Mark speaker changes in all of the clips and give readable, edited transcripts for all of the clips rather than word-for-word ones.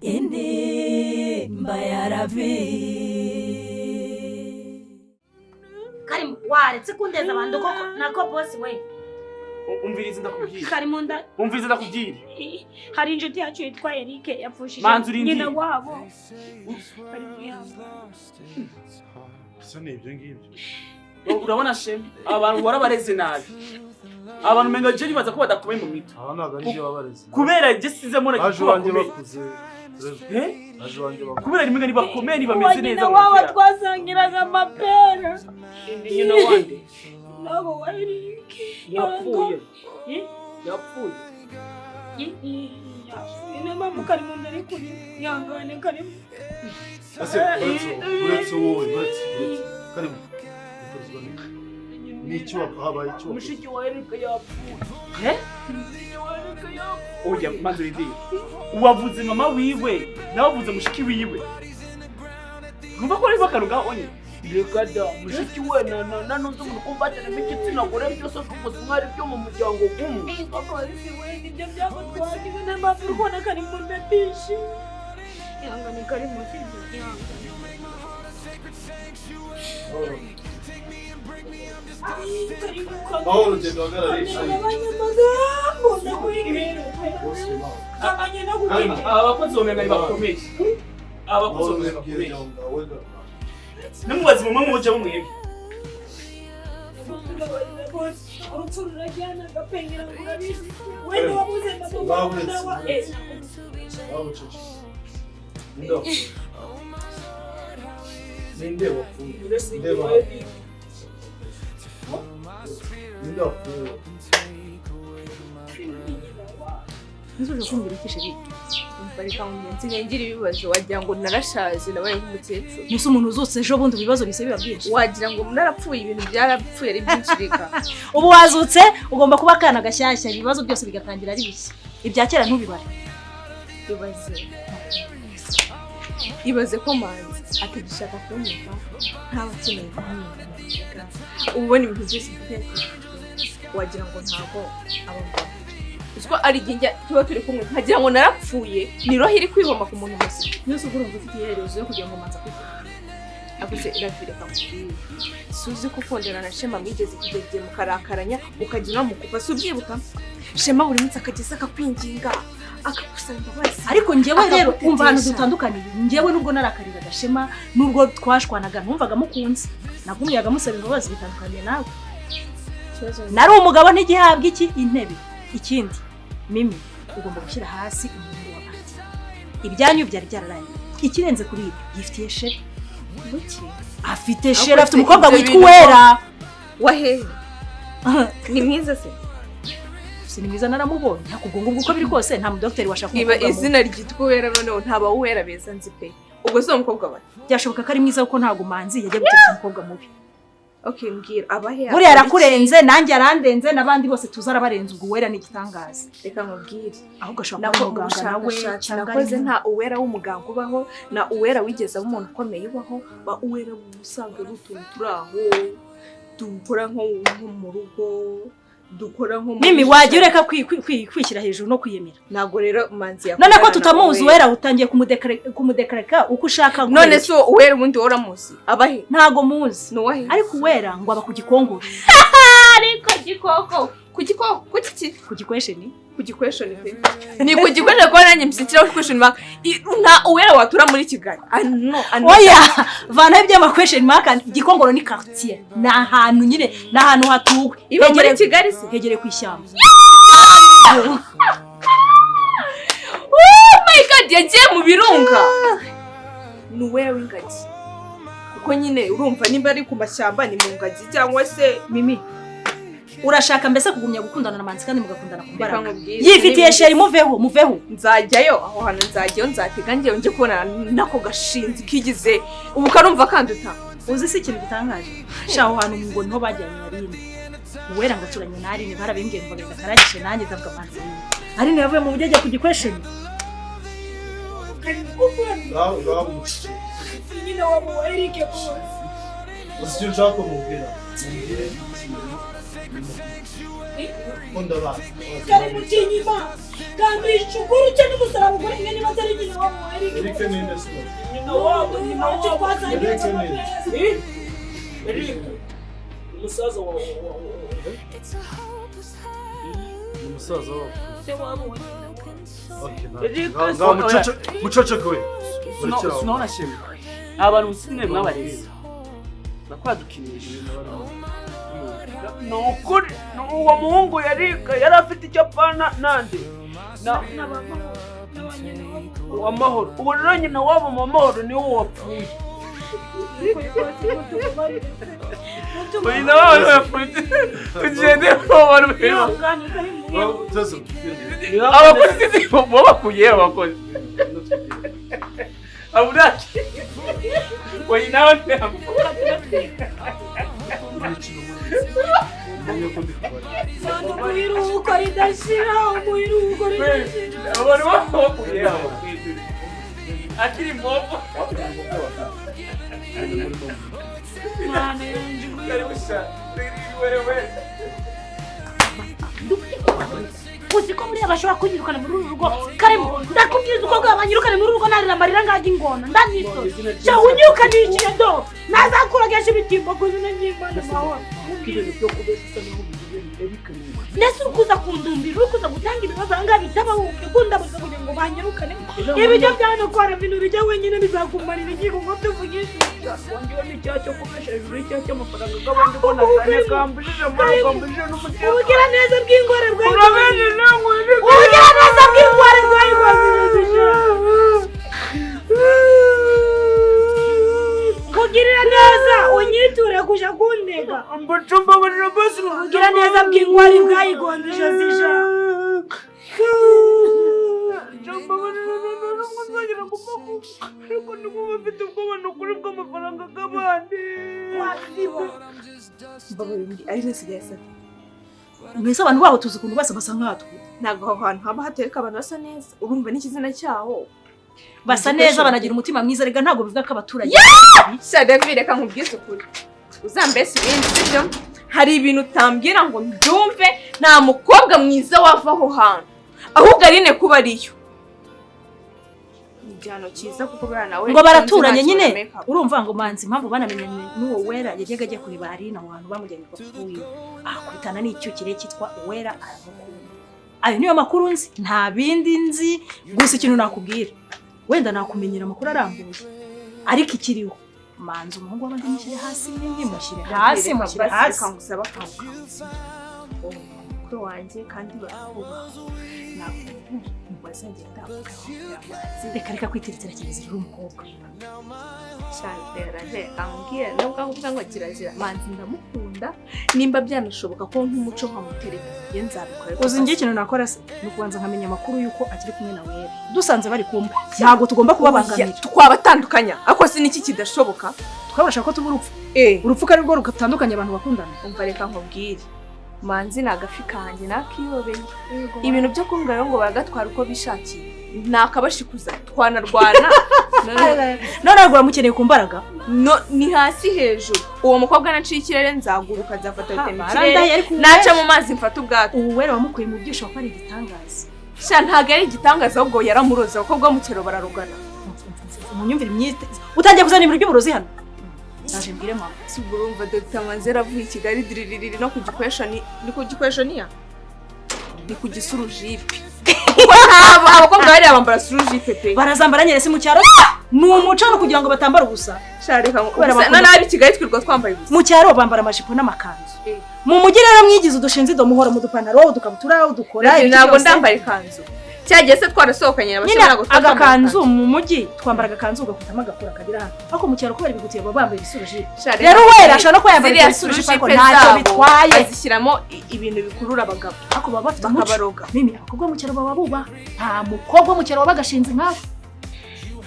Speaker 1: intimba yaravi
Speaker 2: Karimu waretse kundeza abantu koko nako boss we
Speaker 3: umviriza ndakubwira
Speaker 2: Karimu
Speaker 3: umviriza ndakubwira
Speaker 2: hari injuti yacu yitwa Eric yapfushije
Speaker 3: nyina
Speaker 2: wabo Karimu yangu
Speaker 4: Sane ibyo ngibyo
Speaker 3: urabona shemi abantu warabareze nabi abantu menga je nibaza ko badakomeye mu mito
Speaker 4: naga ari babareze
Speaker 3: kubera je sizemo na
Speaker 4: baje banje bakuze
Speaker 3: baje banje bakuze kubera rimwe nibakomeye nibameze neza
Speaker 2: wabo twasangiraga amapera
Speaker 3: nyina wande
Speaker 2: nabo wa Eric
Speaker 3: yapfuye
Speaker 2: ine mama Karimu ndari kuri yangane Karimu
Speaker 4: ase uretse wowe Karimu Nicho habaye cyo
Speaker 3: mushiki wa Eric yapfuye oya manzuri ndi uwavuze mama wiwe nawavuze mushiki wiwe numva ko ari bakaruga onye rekada mushiki we na nuzo mu kumbatana n'igitsina gore byose kuko mwari byo mu muryango gumwe
Speaker 2: koko isi we nibyo byagutwaje n'amapuru kona Karimu ndabishi yangane Karimu sinzi yangane
Speaker 4: Paulo tendo agora isso
Speaker 3: abakozi omenga ni bakomeye abakozi omenga bakomeye namubazi mama moja bumwe
Speaker 5: Nzuje kumbira ikishiri umbarika munyenzi ngira ibibazo wagira ngo narashaje nabaye nk'umukecuru
Speaker 1: Muso umuntu uzutse ejo bundi ibibazo bise biba byinshi
Speaker 5: wagira ngo narapfuye ibintu byarapfuye ari byinshirika
Speaker 1: ubu wazutse ugomba kuba kana gashyashya ibibazo byose bigatangira ari bishya ibya kera ntubibare
Speaker 5: ibaze ko manzi atagishaka kunyumva ntabakeneye kumwumva ubona ibintu byose bitetse wagira ngo ntago abamba Usko ari ginja tuba turi kumwe nkagira ngo narapfuye niroho iri kwihoma ku muntu wese
Speaker 1: byose urumva ufite iherezo yo kugira ngo manza kwiga
Speaker 5: avuze irafireka mukuri suzi ko fondera na Shema mwigeze kugegeye mukarakaranya ukagira mukupa subyibuka Shema buri munsi akageza akakwinginga akakusaba imbabazi
Speaker 1: ariko njyewe rero umva hano dutandukaniye njyewe nubwo narakariraga Shema nubwo twashwanaga numvaga mukunze nagumyaga musaba imbabazi bitandukaniye nawe nari umugabo ntigihabwa iki intebe ikindi Mimi ugomba gushyira hasi umuntu wa pati ibyanyu byari byararangiye ikirenze kuri ibi gifitiye sheri
Speaker 5: buki
Speaker 1: afite sheri afite umukobwa witwa Uwera
Speaker 5: wahe ni mwiza se
Speaker 1: sinimiza naramubonye hakubwo uko biri kose nta mudokiteri washaka
Speaker 5: iba izina ryitwa Uwera noneho ntaba Uwera beza nzi pe ubwo so umukobwa bati
Speaker 1: byashoboka ko ari mwiza kuko ntago manzi yajya guteka umukobwa mubi
Speaker 5: Okay mbwira abahe
Speaker 1: buri arakurenze nanjye arandenze nabandi bose tuzarabarenze ubwo Uwera ni gitangaza
Speaker 5: reka nkubwire
Speaker 1: ahubwo ashobora kuba muganga nawe
Speaker 5: cyakoze nta Uwera w'umuganga ubaho na Uwera wigeze umuntu ukomeye ubaho ba Uwera usanzwe rutuntu turaho dukora nko mu rugo dukora nko
Speaker 1: Mimi waje ureka kwishyira hejuru no kwiyemera
Speaker 5: nago rero manzi ya
Speaker 1: none ko tutamuzi Uwera utangiye kumudekareka uko ushaka
Speaker 5: none so Uwera ubundi waramuzi abahe
Speaker 1: ntago muzi
Speaker 5: no wahe
Speaker 1: ariko Uwera ngo aba ku gikongoro
Speaker 5: ariko gikoko ku
Speaker 1: gikwesheni
Speaker 5: pe ni ku gikwesheni ko nanjye msikira ku question mark nta Uwera watura muri Kigali
Speaker 1: oya vana iby'amakwesheni mark gikongoro ni quartier na ahantu nyine na ahantu hatuwe
Speaker 5: iba muri Kigali se
Speaker 1: hegere ku ishyamba
Speaker 5: oh my god yagiye mu birunga ni Uwera w'ingagi kuko nyine urumva nimba ari ku mashyamba ni mu ngagi cyangwa se
Speaker 1: Mimi urashaka mbese kugumya gukundana na manzi kandi mugakundana kumbaraga yifitiye sheri muveho
Speaker 5: nzajyayo aho hano nzajyayo nzatega ngiye nje kubona nako gashinzi kigize ubu karumva kanduta
Speaker 1: uzi se ikintu gitangaje shaho hano ngo niho bajyanye Narine Uwera ngaturanye Narine barabimbwiye ngo bagenda karagishe nanjye ndavuga manzi Narine yavuye mu bujyaje ku gikwesheni
Speaker 2: nyine wabo Eric bose
Speaker 4: Usije nshaka kumubwira Onda basi.
Speaker 2: kari mutinyima kandi ishukuru cyo n'umusaraba kuri ngene batari nyina wabo Eric
Speaker 4: Eric ninde siko?
Speaker 2: nyina wabo ni macho kwaza
Speaker 3: Eric umusaza wa
Speaker 4: Umusaza wako.
Speaker 2: se wabo
Speaker 4: Muchocho we.
Speaker 3: Sinaona shema abantu usimwe mwabarezi bakwadukinisha nukuri uwo muhungu yari afite icyo apana nande w'amahoro ubu rero nyina wabo mu mahoro niwe wapfuye nyina wabo yapfuye tugende abantu beza abakozi bo bakuye abakozi abudaki we nawe ntamuka
Speaker 2: umuhiruko ridashira umuhiruko ridashira
Speaker 3: abantu bakuye akiri mwopo
Speaker 2: mwana yanjye
Speaker 3: wewe
Speaker 1: uzi ko muri abashobora kunyirukana muri uru rugo karimo ndakubwiza uko bwabanyirukana muri uru rugo narira marira ngaje ingona ndaniso cyo unyukanishije do nazakurageje ibitimbo kuzina nyimana mawa ndetse ukuza kundumbira ukuza gutanga ibibazo anga bitaba ukunda baza kugira ngo banyirukane ibyo byano kwara bintu bijya wenyine bizakumarira igigo ngo tuvugishe
Speaker 3: wongiwe n'icyacho kumesha hejuru y'icyacho amafaranga gabandi ko nakane kambujije n'umutima
Speaker 1: ubugira neza bw'ingore bwa
Speaker 3: uramenye namwe
Speaker 1: ubugira neza bw'ingore bwa kugirira neza unyiture kuja kundega
Speaker 3: mbacumba barira basi
Speaker 1: ubugira neza bw'ingore bwayigondije zija
Speaker 3: jamba barira n'umwagira kumaku ariko ndimo bafite ubwoba n'ukuri bw'amafaranga gabandi
Speaker 5: Mbabiri ari nesigaye se.
Speaker 1: mwese abantu babo tuzi kuntu basa basa nkatwe
Speaker 5: Ntago aho hantu haba hatereka abantu basa neza. Urumva n'ikizina cyaho.
Speaker 1: basa neza banagira umutima mwiza rega ntago bivuga ko abaturage
Speaker 5: Sha David reka nkubwize ukuri. Uzambese ibindi sibyo? Hari ibintu utambwira ngo mbyumve nta mukobwa mwiza wava aho hantu. Ahubwo arine kuba ariyo. Igihano cyiza kuko bana nawe
Speaker 1: ngo baraturanye nyine urumva ngo manzi impamvu banamenyanye n'uwo wera yajyaga ajya kureba Arina abantu bamujyanye kwa fuyi akubitana n'icyo kireke cyitwa wera aramukunda. Ayo niyo makuru nzi nta bindi nzi gusa ikintu nakubwira wenda nakumenyera amakuru arambuye ariko ikiriho manzi umuhungu w'abandi mushyire hasi n'indi mushyire hasi mushyire hasi
Speaker 5: kangusaba kanguka kuri wanjye kandi barakubaha nakuvuga bazagenda
Speaker 1: reka kwitiritira kigeze umukobwa
Speaker 5: cyane ambwira nubwo avuga ngo kirazira manzi ndamukunda nimba byanashoboka ko nk'umuco nkamutereka nzabikora
Speaker 1: uzi ngiye ikintu nakora se ni kubanza nkamenya amakuru yuko akiri kumwe na wera dusanze bari kumwe ntago tugomba kubabangamira
Speaker 5: twabatandukanya ako si niki kidashoboka
Speaker 1: twabasha ko tuba urupfu kari rwo rukatandukanya abantu bakundana
Speaker 5: umva reka nkubwire manzi nagafi kanje nakiyobeye ibintu byo kungayo ngo baragatwara uko bishakiye nakabashikuza twanarwana
Speaker 1: none agura mukeneye ku mbaraga
Speaker 5: no ni hasi hejuru uwo mukobwa naciye ikirere nzaguruka nzafata ikirere naca mu mazi mfata ubwato
Speaker 1: ubu wera wamukuye mu byisho ko ari igitangaza
Speaker 5: sha ntago ari igitangaza ahubwo yaramuroza kuko bwo mu kero bararugana
Speaker 1: umunyumvire imyite utangiye kuzana ibintu by'uburozi hano naje mbwire mama
Speaker 5: Urumva Dr. Manzi avuye i Kigali diririri no kugikoresha ni kugikoresha niya ni kugisurujipe kuko ntabo abakobwa bari abambara surujipe pe
Speaker 1: barazambara nyere si mu cyaro ni umuco no kugira ngo batambara ubusa
Speaker 5: shareka nabi Kigali twirwa twambaye ubusa
Speaker 1: mu cyaro bambara amajipo n'amakanzu mu mujyi rero mwigize udushinzi do muhora mu dupanaro udukabutura udukora
Speaker 5: ntabwo ndambaye ikanzu cyagiye se twarasohokanye abashobora gutaka
Speaker 1: agakanzu mu mujyi twambara agakanzu ugakutama agakora kagira hano ako mu cyaro kubera bigutiye bambaye ibisurujipe rero wera ashaka ko yambara ibisurujipe ariko ntacyo bitwaye
Speaker 5: bazishyiramo ibintu bikurura abagabo
Speaker 1: ako baba bafite
Speaker 5: bakabaroga
Speaker 1: mimi abakobwa mu cyaro baba buba nta mukobwa mu cyaro wabagashinze nkawe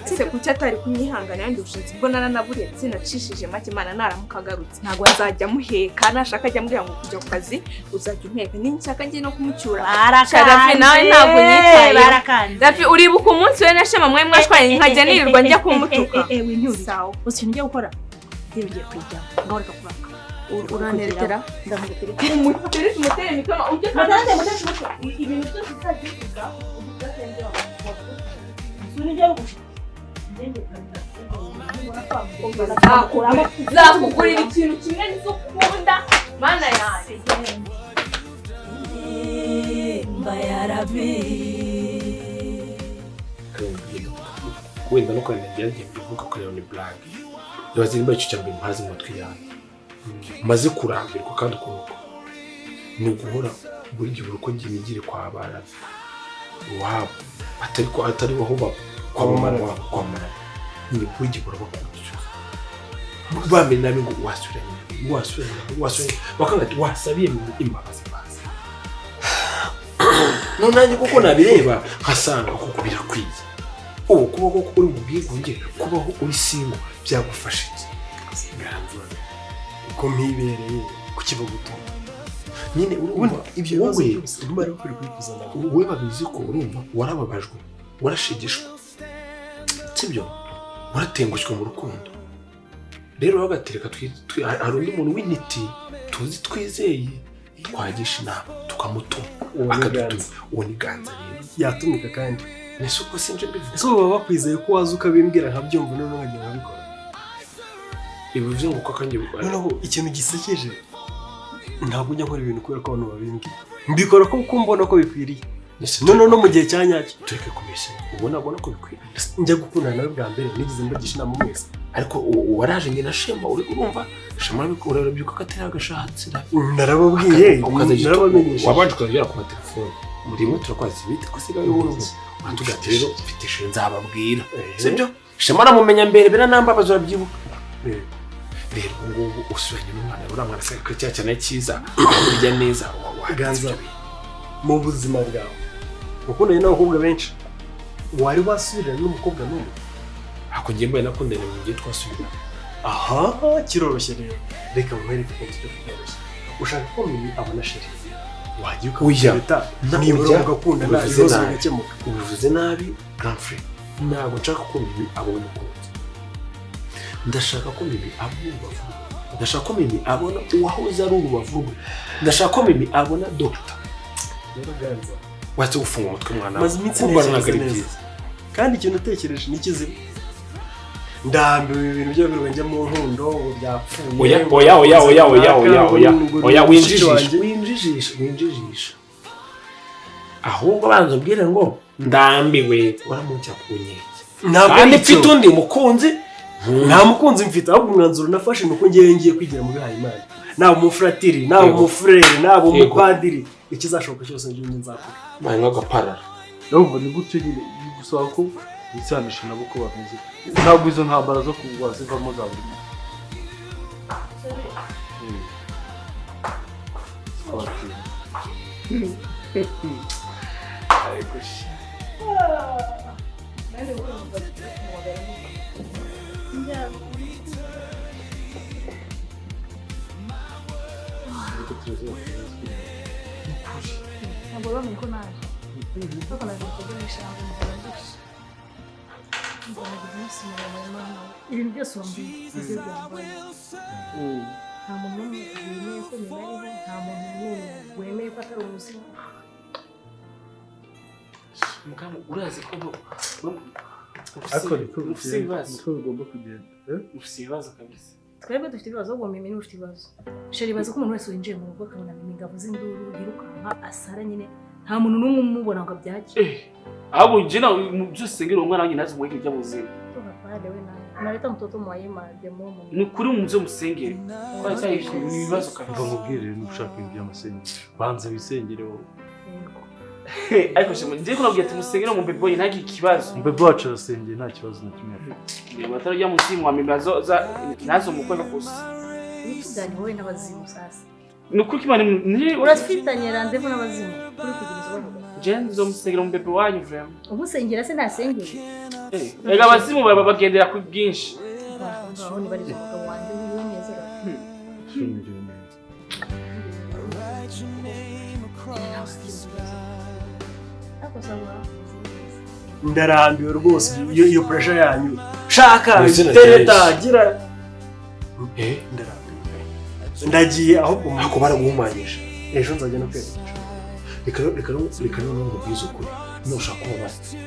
Speaker 5: ese kuki atari kunyihangana yandi ubushinzi bwo naranaburiye sinacishije make Imana naramukagarutse
Speaker 1: ntabwo
Speaker 5: azajya muheka nashaka ajya muri ngo kujya ku kazi uzajya umheka n'inshaka ngiye no kumucyura
Speaker 1: barakanze
Speaker 5: nawe ntabwo nyitaye
Speaker 1: barakanze
Speaker 5: Dafi uribuka umunsi we nashema mwe mwashwaye nkajya nirirwa njya kumutuka
Speaker 1: winyuri
Speaker 5: sawa
Speaker 1: uzi ikintu ngiye gukora ngiye kwijya ngaho reka kuraka
Speaker 5: uranerekera
Speaker 1: ndamutere
Speaker 5: umutere mikama ujye
Speaker 1: madande mutesha umutwe ibintu byose bizagivuga ubudasenge suri ngiye gushika ngende
Speaker 5: zakugurira ikintu kimwe nizo ukunda mana yanjye
Speaker 6: wenda no kwenda ngiye mbivuga ko ni black yabaze nimba icyo cyambere mpazi mu mutwe yawe maze kurambirwa kandi kunuko ni guhora buri gihe uko ngiye nigire kwa bara wabo atari waho kwa mama ni buri gihe uraba kucyo bamenye nabi ngo wasubiranye bakangati wasabiye imbabazi bazi none kuko nabireba nkasanga kuko birakwiye ubu kubaho uri mu bwigunge kubaho uri singo byagufasha iki biranzura
Speaker 4: uko mpibereye ku kibagutu
Speaker 6: nyine urumva
Speaker 4: ibyo bibazo byose urimo ari kuri kuzana
Speaker 6: wowe babizi ko urumva warababajwe warashigishwe sibyo waratengushwe mu rukundo rero bagatereka hari undi muntu w'intiti tuzi twizeye twagisha inama tukamutuma akadutuma uwo ni ganza rero
Speaker 4: yatumika kandi
Speaker 6: nese uko sinje mbivuga
Speaker 4: ese baba bakwizeye ko waza ukabimbwira nkabyumva none nkajya nkabikora
Speaker 6: ibivuze ngo uko akangiye gukora
Speaker 4: noneho ikintu gisekeje ntabwo ujya nkora ibintu kubera ko abantu babimbwira mbikora ko mbona ko bikwiriye none no mu gihe cya nyacyo
Speaker 6: tureke kubeshya ubona ko bikwiriye
Speaker 4: njya gukundana nawe bwa mbere nigeze mbagisha inama mwese
Speaker 6: ariko waraje njye na Shema urumva Shema urabyuka ko atari agashatsi
Speaker 4: narababwiye narabamenyesha
Speaker 6: wabanje kujya ku telefone murimo turakwazi bite ko sigaye urumva atugate rero mfite nzababwira sibyo Shema aramumenya mbere biranambabaza urabyibuka rero ngubu usubanye n'umwana uramwana se ko cyane cyiza kurya neza
Speaker 4: waganza mu buzima bwawe ukundanye n'abakobwa benshi wari wasubirana n'umukobwa n'umwe
Speaker 6: ako ngiye mbaye nakundanye mu gihe twasubirana
Speaker 4: aha kiroroshye rero reka nkwereke ko cyo cyoroshye ushaka ko mimi abona sheri wagiye ukabita nibura ugakundana ibibazo bigakemuka
Speaker 6: ubivuze nabi girlfriend ntabwo nshaka ko mimi abona umukunzi ndashaka ko mimi abona urubavu ndashaka ko mimi abona uwahoze ari urubavu ndashaka ko mimi abona doctor
Speaker 4: yaraganza
Speaker 6: watse gufunga umutwe mwana
Speaker 4: maze iminsi neza kandi ikintu utekereje ni kizima ndambiwe ibintu byo birwenge mu nkundo ngo byapfuye
Speaker 6: oya winjijisha ahubwo banza ubwire ngo ndambiwe waramucya kunyeke kandi mfite undi mukunzi
Speaker 4: nta mukunzi mfite ahubwo umwanzuro nafashe nuko ngiye kwigira mu bihaye Imana naba umufratiri naba umufrere naba umupadiri ikizashoboka cyose njye nzakora
Speaker 6: manye agaparara
Speaker 3: ndumva ni gutyo nyine gusaba ko bisanisha nabo ko bameze ntabwo izo ntambara zo kuba zivamo za buri
Speaker 1: ntabwo bamenye ko naje ariko naje kugurisha ngo nzabandishe ibintu byose wambaye bize byambaye nta muntu n'umwe wemeye ko nyuma ariho nta muntu n'umwe wemeye ko atari ubuzima
Speaker 3: mugabo urazi ko
Speaker 4: ufite ibibazo
Speaker 3: bigomba kugenda ufite ibibazo kabisa
Speaker 1: twebwe dufite ibibazo ahubwo mimi niwe ufite ibibazo sheri ibaze ko umuntu wese winjiye mu rugo akabona mimi ingabo z'induru yirukanka asara nyine nta muntu n'umwe umubona ngo abyake
Speaker 3: ahubwo njye nawe byose ngira umwana wanjye nazi muweke ibyo muzima
Speaker 1: unaleta mtoto mwayema demomo
Speaker 3: ni kuri mu byo musengere kwa cyari ibibazo kabisa
Speaker 7: mubwire n'ushaka ibintu by'amasengero banza bisengere wowe
Speaker 3: ariko shema ngiye kunabwira ati musengere mu bebe boy ntagi ikibazo
Speaker 7: mbebe wacu arasengeye nta kibazo na kimwe afite
Speaker 3: batari rya musimu wa mibazo nazo mukwega gusa
Speaker 1: nitudani wowe n'abazimu sasa
Speaker 3: ni uko kimana ni
Speaker 1: urafitanye randevu n'abazimu kuri kugiriza bavuga
Speaker 3: Jen zo musengera mu bebe wanyu vraiment
Speaker 1: umusengera se ntasengere
Speaker 3: ega abazimu bagendera ku bwinshi
Speaker 1: aho ni bari umugabo wanjye w'umwezero
Speaker 7: shingiro neza
Speaker 4: ndarambiwe rwose iyo pressure yanyu shaka tereta gira ndarambiwe ndagiye ahubwo
Speaker 6: ako baraguhumanyije
Speaker 4: ejo nzajya no kwerekeza
Speaker 6: reka no nkubwize ukuri nushaka kuba basi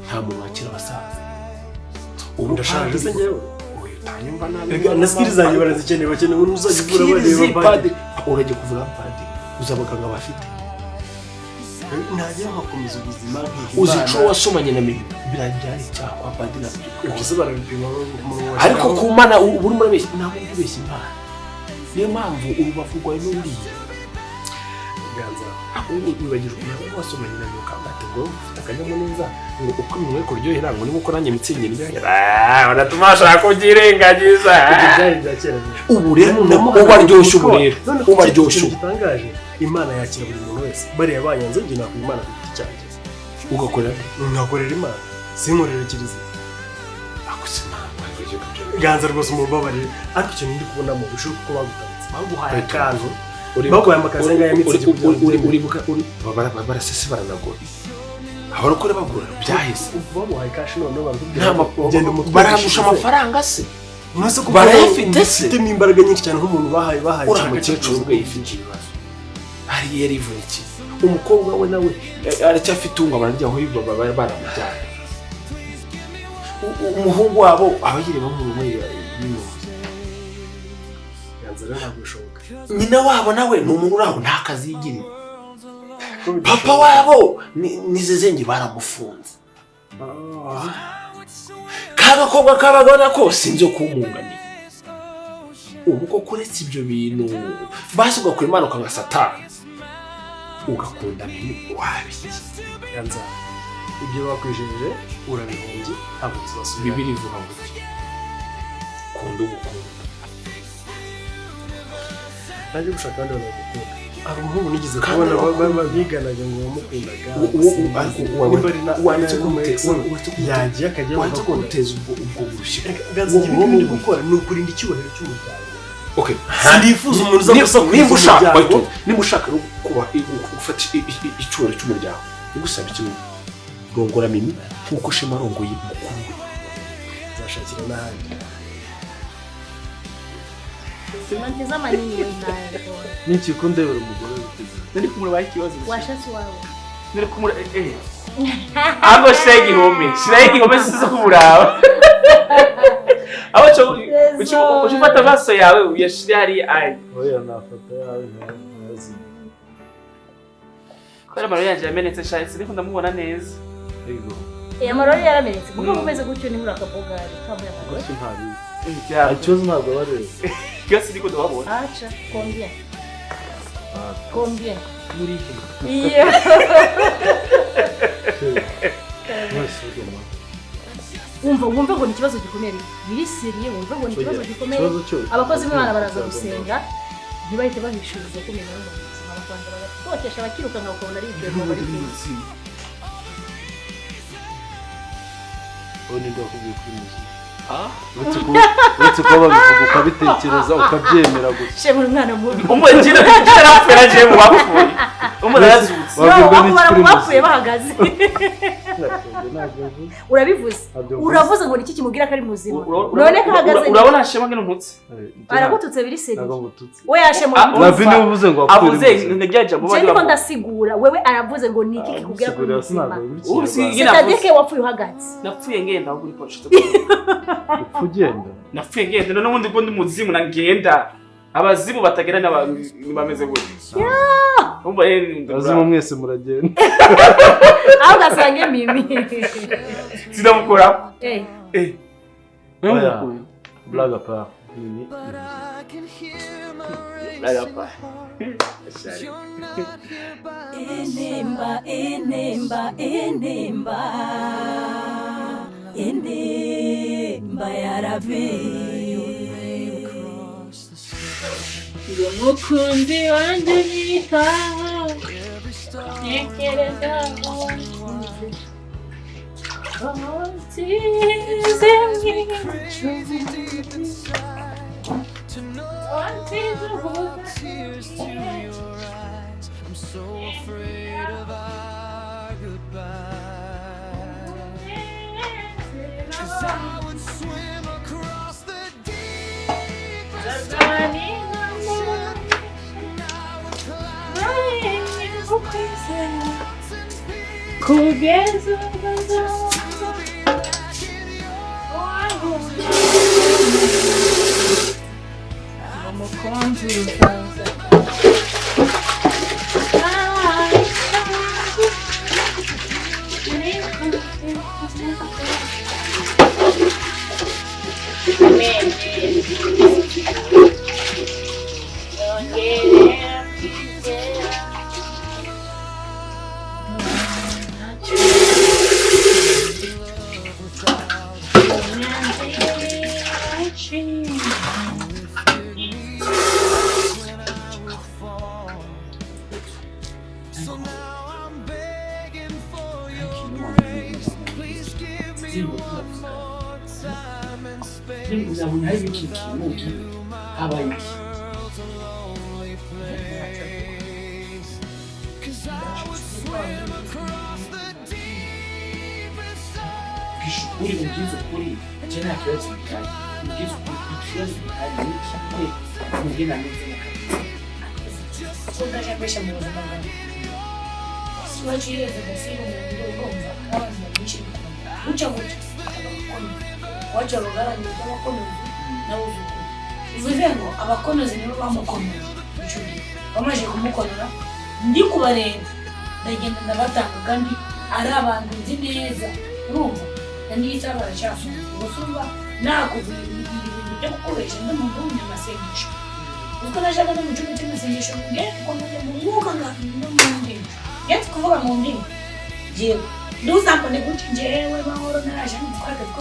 Speaker 6: nta muntu wakira abasaza ubu
Speaker 4: ndashaje se njyewe
Speaker 6: utanyumva nabi
Speaker 4: na skills zanjye barazikeneye bakeneye umuntu uzajya uvura bareba
Speaker 6: padiri urajya kuvura padiri uzi abaganga bafite
Speaker 4: ntajya bakomeza ubuzima
Speaker 6: uzi ico wasomanye na mimi birabyari icyaha kwa padiri
Speaker 4: byose barabipima
Speaker 6: ariko ku mana uri murabeshya ntabwo ubeshya imana niyo mpamvu urubavu rwawe n'uriya
Speaker 4: ganza
Speaker 6: wibagirwa umuntu wasomanye na mimi ukambate ngo ufite akanyamuneza ngo uko iminwe kuryohera ngo niba ukora nanjye mitsingi ndyohera uratuma ashaka kubyirengagiza ubu rero ubaryoshye ubu rero ubaryoshye
Speaker 4: gitangaje imana yakira buri muntu wese bariya banyanze njye nakora imana ku giti cyanjye
Speaker 6: ugakorera
Speaker 4: nkakorera imana sinkorera kiliziya ganza rwose umubabarire ariko ikintu ndi kubonamo bishoboka ko bagutanze baguhaye akantu baguhaye amakazi ngaya mitsi
Speaker 6: barasese baranagura abarokore bagura byahise
Speaker 4: baguhaye kashi noneho
Speaker 6: barandusha amafaranga se
Speaker 4: barayafite se ufite imbaraga nyinshi cyane nk'umuntu bahaye
Speaker 6: umukecuru ubwe yifitiye ibibazo hari yarivunikiye umukobwa we nawe aracyafite unga bararyaho baba baramujyana umuhungu wabo abagireba nk'umuntu
Speaker 4: yanzara ntabwo bishoboka
Speaker 6: nyina wabo nawe ni umuntu uraho nta kazi yigirira papa wabo nizezenge baramufunze kagakobwa kabagona ko sinzi kumunganiye ubu ko kuretse ibyo bintu basubwa ku Imana ukanga Satani ugakunda mimi wabiki
Speaker 4: yanza ibyo bakwijeje urabihombye ntabwo tuzasubira
Speaker 6: Bibiri ivuga ngo kunda ugukunda
Speaker 4: naje gushaka kandi bagukunda ari umuhungu nigeze kubona biganaga ngo bamukundaga
Speaker 6: wanditse kumuteza
Speaker 4: yagiye akajya
Speaker 6: guteza ubwo burushye
Speaker 4: ganza ibyo ndi gukora ni ukurinda icyubahiro cy'umuryango.
Speaker 6: Okay.
Speaker 4: Sindifuza umuntu uza gusa
Speaker 6: nimba ushaka kuba gufata icyubahiro cy'umuryango nigusaba ikintu rongora mimi nkuko shema rongoye mukuru
Speaker 4: zashakira n'ahandi
Speaker 1: Sinantiza manini y'intango.
Speaker 7: Niki kundebera umugore witeze.
Speaker 3: Nari kumurabaye ikibazo.
Speaker 1: Washatse wawe.
Speaker 3: Nari kumura Ago shegi home. Shegi home sizo kumuraba. Abacho uchifata amaso yawe uyashire hari ai.
Speaker 7: Oya nafata yawe ntazi.
Speaker 3: Kora maro yanje yamenetse shaye siniko ndamubona neza.
Speaker 7: Yego.
Speaker 1: Amarori yaramenetse. Muko mumeze gutyo ni muri akabogari kamuye akagore.
Speaker 7: Ko ntabi. Ikibazo ntabwo barebe.
Speaker 3: Kiasi niko ndabona.
Speaker 1: Acha combien? Combien?
Speaker 3: Muri
Speaker 1: Iyo. Wumva ngo ni ikibazo gikomeye biri seriye wumva ngo ni ikibazo gikomeye abakozi b'Imana baraza gusenga ntibahite bahishuriza ko menya ngo amafaranga bagatokesha abakiruka nka ukabona ari ibyo ngo bari kwisi
Speaker 7: Oni ndo akubwiye kuri muzi uretse kuba babivuga ukabitekereza ukabyemera gusa
Speaker 1: shemura umwana mubi
Speaker 3: umugire cyarapfera je mu bapfuye umurazutse
Speaker 1: bapfuye bahagaze urabivuze uravuze ngo niki kimubwira ko ari muzima none ko ahagaze
Speaker 3: urabona shema ngene umutse
Speaker 1: aragututse biri seriye
Speaker 7: nagomututse
Speaker 1: we yashema
Speaker 7: Ravi niwe uvuze ngo
Speaker 3: avuze ndajya mu
Speaker 1: bandi ndiko ndasigura wewe aravuze ngo niki kikubwira ko ari muzima c'est-à-dire wapfuye uhagaze
Speaker 3: napfuye ngenda aho uri pochito
Speaker 7: ugenda
Speaker 3: napfuye ngenda none ubundi ko ndi muzimu nagenda abazimu batagera bameze gute umva
Speaker 7: abazimu mwese muragenda
Speaker 1: aho gasange mimi
Speaker 3: sinamukora
Speaker 7: blague à part
Speaker 2: Enemba yarabe umukunzi wanjye nitaho ntekereza wansize
Speaker 1: kugeza umukunzi uzaza
Speaker 3: uzabona hari iki kimuki habaye iki kishukuri mubwiza ukuri je nta kibazo gihari mubwiza ukuri ikibazo gihari ni kimwe mugena neza
Speaker 1: kugaja kwesha mu buzima bwawe siwachireze gasigo mu ndio ugomba abantu bagiye guca wacha rugara ni abakonozi nawe uzukuru uvuze ngo abakonozi nibo bamukonoza icumi bamaze kumukonora ndi kubareba ndagenda ndabatanga kandi ari abantu nzi neza urumva kandi isaba baracyafunze ubusumba nakuvuga ibintu byo gukoresha ndi mu ndunya masengesho uko nashaka no mu cyumba cy'amasengesho nge konoze mu mwuka ngati no mu ndimi yati kuvuga mu ndimi je nduzambone kuti njewe mahoro naraje ndikwaga ko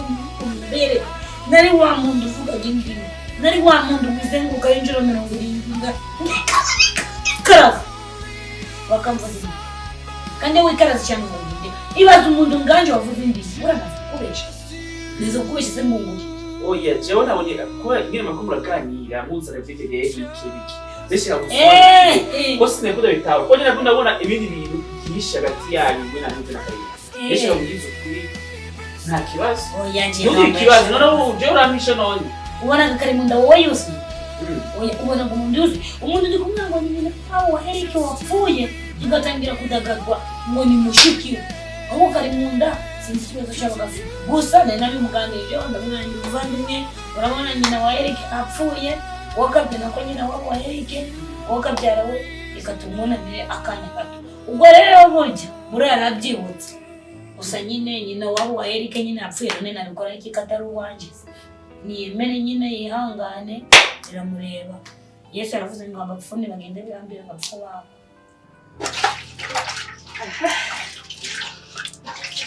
Speaker 1: mbere nari wa muntu uvuga indimi nari wa muntu uzenguka injiro 70 karaza bakamvuza kandi wikaraza cyane mu ndimi ibaza umuntu nganje wavuze indimi uranaza kubesha nizo kubesha se mu nguri
Speaker 3: oya jewe nabonye ko ngire makumura ganira muza rafite de ikibiki zeshira ko sinekuda bitaho ko nyina ndabona ibindi bintu byinshi hagati yanyu mwe na nze na kariya zeshira mugize ukuri nta kibazo
Speaker 1: oya nje
Speaker 3: nta kibazo none je uramisha none
Speaker 1: ubona kari munda wowe yose oya ubona ngo umuntu yose umuntu ndi kumwango nyine aho Eric wapfuye igatangira kudagagwa ngo ni mushiki aho kari munda sinzi ikibazo cy'abagabo gusa nabi muganirije ndamwana uvandimwe urabona nyina wa Eric apfuye wakabye nako nyina wa Eric wakabyara we ikatumuna mbere akanya gato ubwo rero burya muri yarabyibutse gusa nyina wabo wa Eric nyina apfuye none nabikora iki katari uwangize niyemere nyina yihangane iramureba Yesu yaravuze ngo abapfune bagende birambira abapfu babo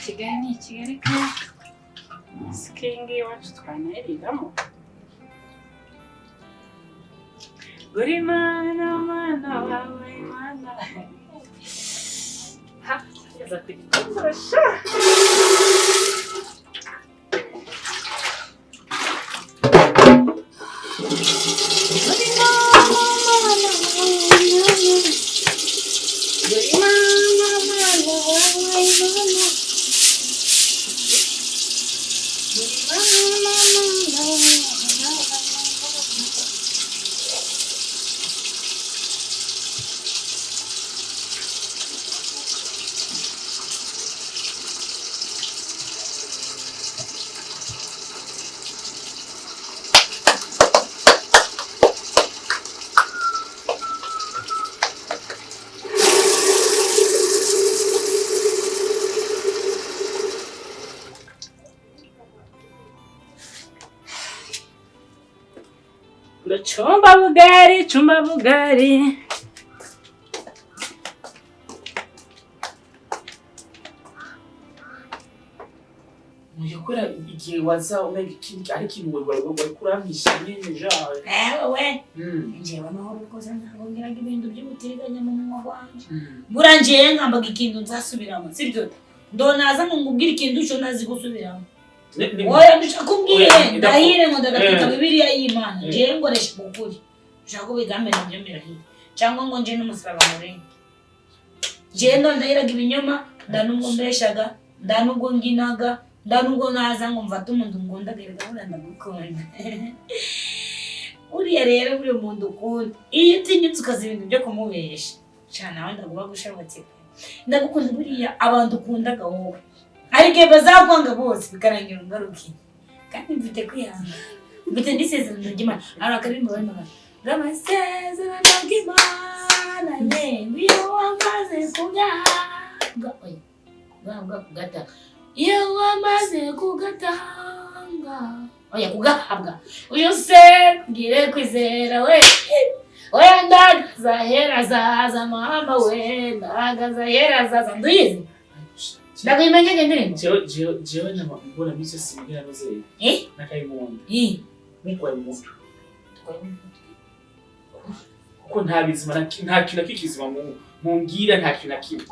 Speaker 1: Kigali ka skingi wacu twanayiriramo buri mana wawe mana ha yaza kugikoresha chumba bugari Muyakora igihe waza umenya ikindi ari kintu wari kuramisha nyine jawe wewe njewe amahoro koza ntabwo ngiraga ibintu by'ubutiriganya mu mwa wanje burangiye nkambaga ikintu nzasubiramo sibyo ndonaza ngo ngubwire ikintu cyo nazi gusubiramo oya ndishakubwire ndahire ngo ndagafita bibiliya y'Imana nje ngoresha bukuri ushaka bigambe nabyo mirahiye cyangwa ngo nje n'umusaraba murenge nje ndahiraga ibinyoma ndanubwo mbeshaga ndanubwo nginaga ndanubwo naza ngo mfate umuntu ngondagarirwa buranda gukunda uriya rero buri muntu ukunda iyo utinyutse ukaza ibintu byo kumubesha
Speaker 2: cyane abandi ndaguba gushabutse ndagukunda buriya abantu ukundaga wowe ariko bazakwanga bose bikarangira ungaruki kandi mfite kwihanga mfite n'isezerano ry'Imana arakarimba bari magana amasezerano y'Imana niyo wamaze kugahabwa oya kugata iyo wamaze kugatanga oya kugahabwa uyu se ngire kwizera we oya ndagazahera zaza mama we ndagazahera zaza nduyizi ndakwimenya ngendere
Speaker 3: jewe mbona bizo simbira noze nakayimonda mukwaye umuntu kuko nta bizima nta kintu nakikizima mu ngira nta kintu nakimwe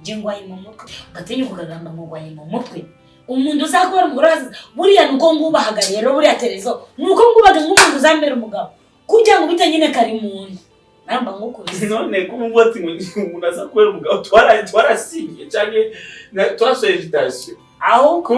Speaker 2: je ngwaye mu mutwe gatenye kugagamba ngo ngwaye mu mutwe umuntu uzakora umugoroza buriya nuko ngubahaga rero buriya Terezo nuko ngubaga nk'umuntu uzambera umugabo kugira ngo bitanyine kari muntu namba ngukubize
Speaker 3: none kumva ati umuntu azakora umugabo twarasinye cyane twasoje invitation
Speaker 2: aho
Speaker 3: ko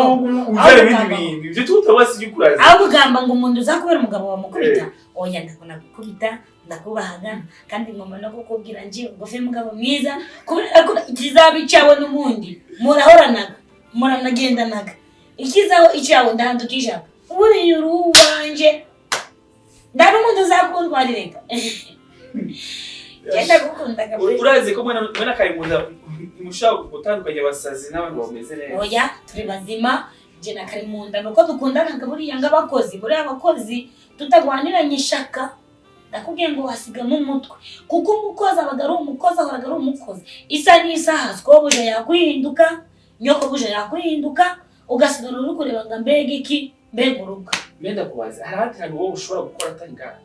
Speaker 3: ujare ibindi byo tutabasi yukuraza
Speaker 2: aho gamba ngo umuntu uzakora umugabo wamukubita oya ndakona gukubita ndakubahaga kandi mama no kukubwira nje ugofe mugabo mwiza kubera ko ikizabi cyawe n'umundi murahoranaga muranagendanaga ikizaho icyawe ndandukisha uri uruwanje ndari umuntu uzakundwarireka Yenda gukunda kabisa.
Speaker 3: Urazi ko mwana Karimunda mushaka gutandukanya abasazi n'abantu bameze neza.
Speaker 2: Oya, turi bazima. Je na Karimunda nuko dukundana kaburi yanga abakozi. Buri abakozi tutagwaniranye ishaka. Ndakubwiye ngo wasiga mu mutwe. Kuko umukozi abagara umukozi abagara umukozi. Isa n'isaha sko buje yakwihinduka, nyoko buje yakwihinduka, ugasigara uri kureba nga mbega iki, mbega uruga.
Speaker 3: Menda kubaza, harati hari wowe ushobora gukora atangana.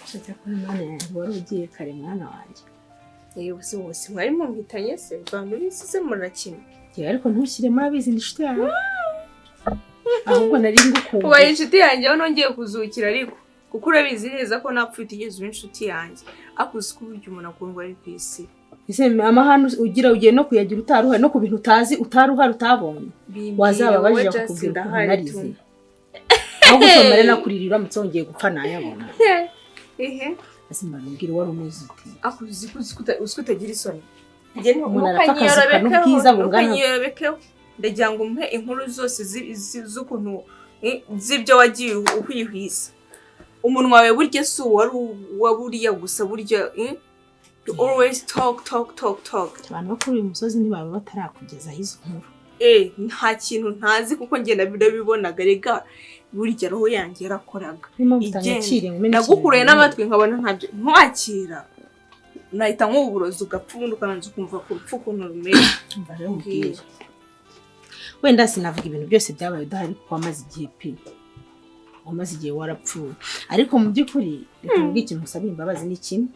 Speaker 1: Shaka ko Imana wari ugiye kare mwana wanje.
Speaker 5: Yewe wose mwari mumpitanye se bantu bisize murakina.
Speaker 1: Ye ariko ntushyire murabizi ndishite yawe. Ahubwo nari ngukumva.
Speaker 5: Ubaye inshuti yanjye aho nongeye kuzukira ariko kuko urabizi neza ko napfuye igeze inshuti yanjye. Akuzi ko buryo umuntu akundwa ari ku isi.
Speaker 1: Ese amahano ugira ugiye no kuyagira utaruha no ku bintu utazi utaruha utabonye. Wazababajije kukubwira ko narize. Aho gusomera nakuririra mutsongeye gupfa nayabona.
Speaker 5: Ehe.
Speaker 1: Asimba mbwira wari umuzi.
Speaker 5: Akuzi utagira isoni. Nge
Speaker 1: umuntu arafakaza n'ubwiza bungana.
Speaker 5: Ndagira ngo umpe inkuru zose z'ukuntu z'ibyo wagiye uhwihwisa. Umuntu wawe burya si waburiya gusa burya you always talk.
Speaker 1: Abantu bakuru uyu musozi ntibaba batarakugezaho izo nkuru.
Speaker 5: Nta kintu ntazi kuko nge nabibonaga rega burya roho yanjye yarakoraga. Nagukuruye n'amatwi nkabona ntabyo nkwakira. Nahita nk'uburozi ugapfunda ukananza ukumva ku rupfu ukuntu rumeze.
Speaker 1: Wenda sinavuga ibintu byose byabaye udahari kuko wamaze igihe pe. Wamaze igihe warapfuye. Ariko mu by'ukuri reka mbwira ikintu musabira imbabazi ni kimwe.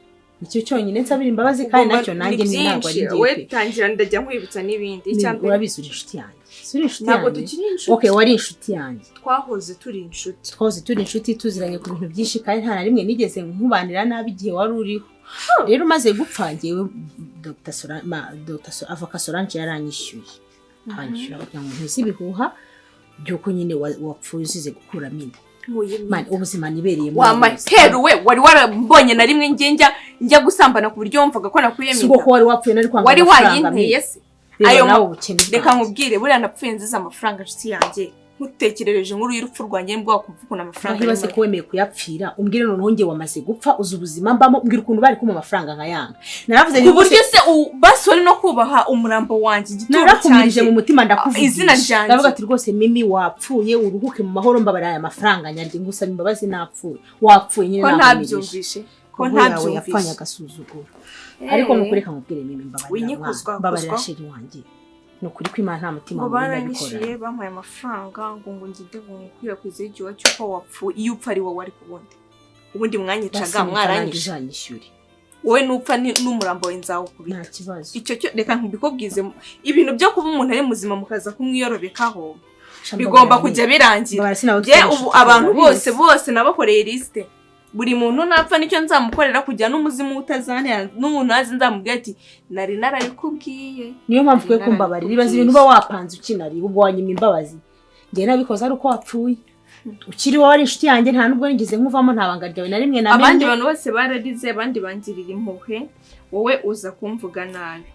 Speaker 1: Nicyo cyonyine nsabira imbabazi kandi nacyo nanjye ni ntabwo ari igihe.
Speaker 5: We tangira ndajya nkwibutsa n'ibindi cyangwa
Speaker 1: urabisura inshuti yanjye. Suri inshuti yanjye.
Speaker 5: Ntabwo tukiri inshuti.
Speaker 1: Okay, wari inshuti yanjye.
Speaker 5: Twahoze turi inshuti.
Speaker 1: Tuziranye ku bintu byinshi kandi nta na rimwe nigeze nkubanira nabi igihe wari uriho. Rero maze gupfa ngewe Dr. Avoka Solange yaranyishyuye. Hanyuma kugira ngo ntisi bihuha byuko nyine wapfuye uzize gukura mina. Man ubuzima nibereye mu
Speaker 5: wamateruwe wari warambonye na rimwe njya gusambana ku buryo wumvaga ko nakuyemye.
Speaker 1: Suko ko wari wapfuye nari kwanga.
Speaker 5: Wari wayinteye se. Ayo reka nkubwire buriya napfuye nziza amafaranga nshuti yanjye. Nkutekerereje nkuru y'urupfu rwanjye mbwa kumvukuna amafaranga.
Speaker 1: Ntibaze ko wemeye kuyapfira umbwire noneho nge wamaze gupfa uzi ubuzima mbamo mbwira ukuntu bari kuma amafaranga nkayanga. Naravuze
Speaker 5: ngo buryo se basore no kubaha umurambo wanjye igituro
Speaker 1: cyanje mu mutima ndakuvuga.
Speaker 5: Izina ryanjye.
Speaker 1: Ndavuga ati rwose Mimi wapfuye uruhuke mu mahoro mbabara aya mafaranga nyarye ngusaba imbabazi napfuye. Wapfuye nyine
Speaker 5: ntabyumvishe. Ko ntabyumvishe.
Speaker 1: Yapfanya gasuzuguro. Ariko nukureka mubwire Mimi mbabarira sheri wanjye. Nukuri ko Imana nta mutima
Speaker 5: mubi nabikora. Bampaye amafaranga ngo ngide gukwirakwiza igihe cyuko wapfuye iyo upfa ari wowe wari kubundi. Ubundi mwanyicaga mwaranyishyure. Wowe nupfa n'umurambo wenzawo kubita.
Speaker 1: Nta kibazo.
Speaker 5: Icyo cyo reka nkubikubwize ibintu byo kuba umuntu ari muzima mukaza kumwiyorobekaho. Bigomba kujya birangira. Je ubu abantu bose nabakoreye liste. Buri muntu napfa nicyo nzamukorera kujya n'umuzimu utazane n'umuntu azi nzamubwira ati nari narabikubwiye.
Speaker 1: Niyo mpamvu kwe kumbabarira ibaza ibintu ba wapanze ukinari ubwo wanyima imbabazi. Nge nabikoze ari uko wapfuye. ukiri wowe ari inshuti yanjye nta nubwo nigeze nkuvamo nta banga ryawe na rimwe na
Speaker 5: abandi bantu bose bararize abandi bangirira impuhwe wowe uza kumvuga nabi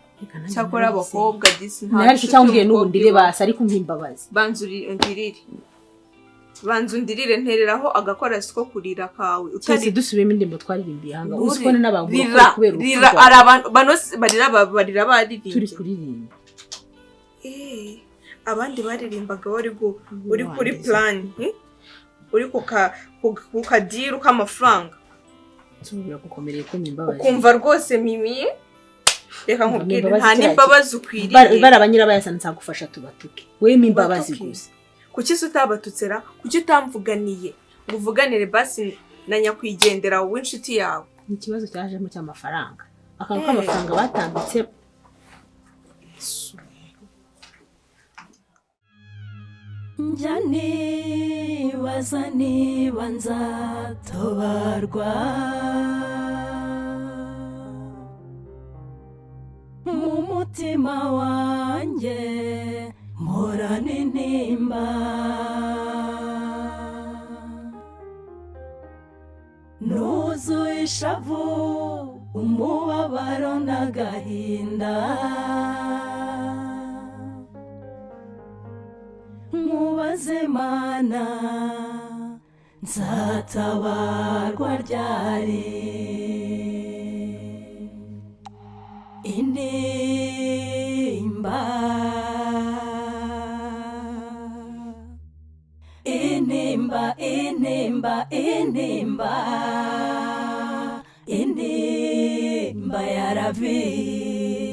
Speaker 5: cyakora abakobwa disi nta
Speaker 1: nari cyanguriye n'ubu ndire basa ariko mpimbabazi
Speaker 5: banzundirire ntereraho agakora siko kurira kawe
Speaker 1: utari dusubiyemo indimbo twaririmbiye hanga uzikone n'abantu
Speaker 5: kubera ari abantu barira baririmbye
Speaker 1: turi kuririmba
Speaker 5: abandi baririmbaga uri kuri plan uri ku kadiru k'amafaranga
Speaker 1: nsubira gukomereye ko mpimbabazi
Speaker 5: ukumva rwose mimi reka nkubwire nta n'imbabazi ukwiriye
Speaker 1: barabanyira bayasana nzagufasha tubatuke wewe mpimbabazi gusa
Speaker 5: kuki se utabatutsera kuki utamvuganiye ngo uvuganire basi na nyakwigendera wowe inshuti yawe
Speaker 1: ni ikibazo cyajemo cy'amafaranga akantu k'amafaranga batambitse
Speaker 8: njyane bazani banza tobarwa mu mutima wanjye mporana intimba nuzuye ishavu umubabaro n'agahinda nkubaze mana nzatabarwa ryari intimba intimba intimba intimba intimba ya la vie